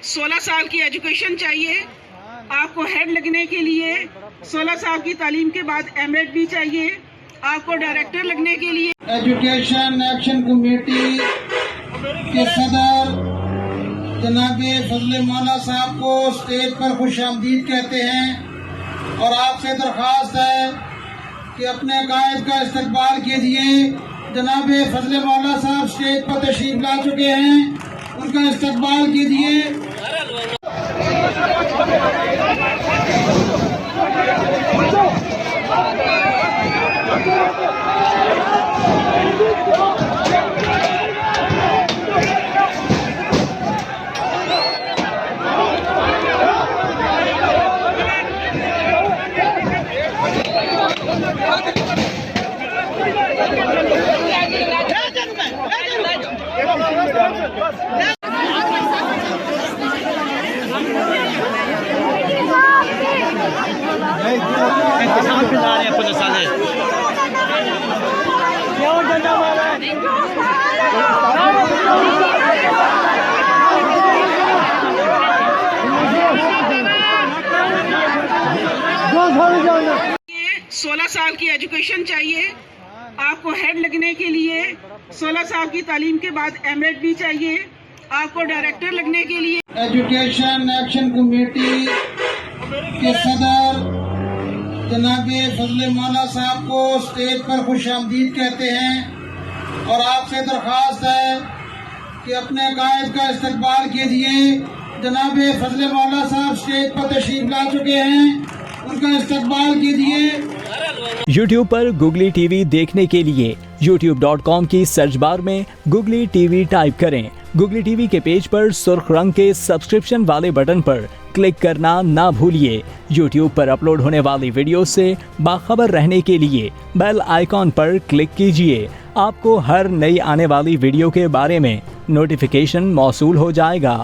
सोलह साल की एजुकेशन चाहिए आपको। हेड लगने के लिए 16 साल की तालीम के बाद एमएड भी चाहिए आपको। डायरेक्टर लगने के लिए एजुकेशन एक्शन कमेटी के सदर जनाब फजले मौला साहब को स्टेज पर खुशामदीद कहते हैं और आपसे दरख्वास्त है कि अपने कायद का इस्तकबाल कीजिए। जनाब फजले मौला साहब स्टेज पर तशरीफ ला चुके हैं, उनका इस्तकबाल कीजिए। सोलह साल की एजुकेशन चाहिए आपको। हेड लगने के लिए 16 साल की तालीम के बाद एमएड भी चाहिए आपको। डायरेक्टर लगने के लिए एजुकेशन एक्शन कमेटी के सदर जनाब फजले मौला साहब को स्टेज पर खुशामदीद कहते हैं और आपसे दरख्वास्त है कि अपने कायद का इस्तकबाल कीजिए। जनाब फजले मौला साहब स्टेज पर तशरीफ ला चुके हैं, उनका इस्तकबाल कीजिए। YouTube पर गुगली टीवी देखने के लिए youtube.com की सर्च बार में गुगली टीवी टाइप करें। गुगली टीवी के पेज पर सुर्ख रंग के सब्सक्रिप्शन वाले बटन पर क्लिक करना ना भूलिए। YouTube पर अपलोड होने वाली वीडियो से बाखबर रहने के लिए बेल आइकॉन पर क्लिक कीजिए। आपको हर नई आने वाली वीडियो के बारे में नोटिफिकेशन मौसूल हो जाएगा।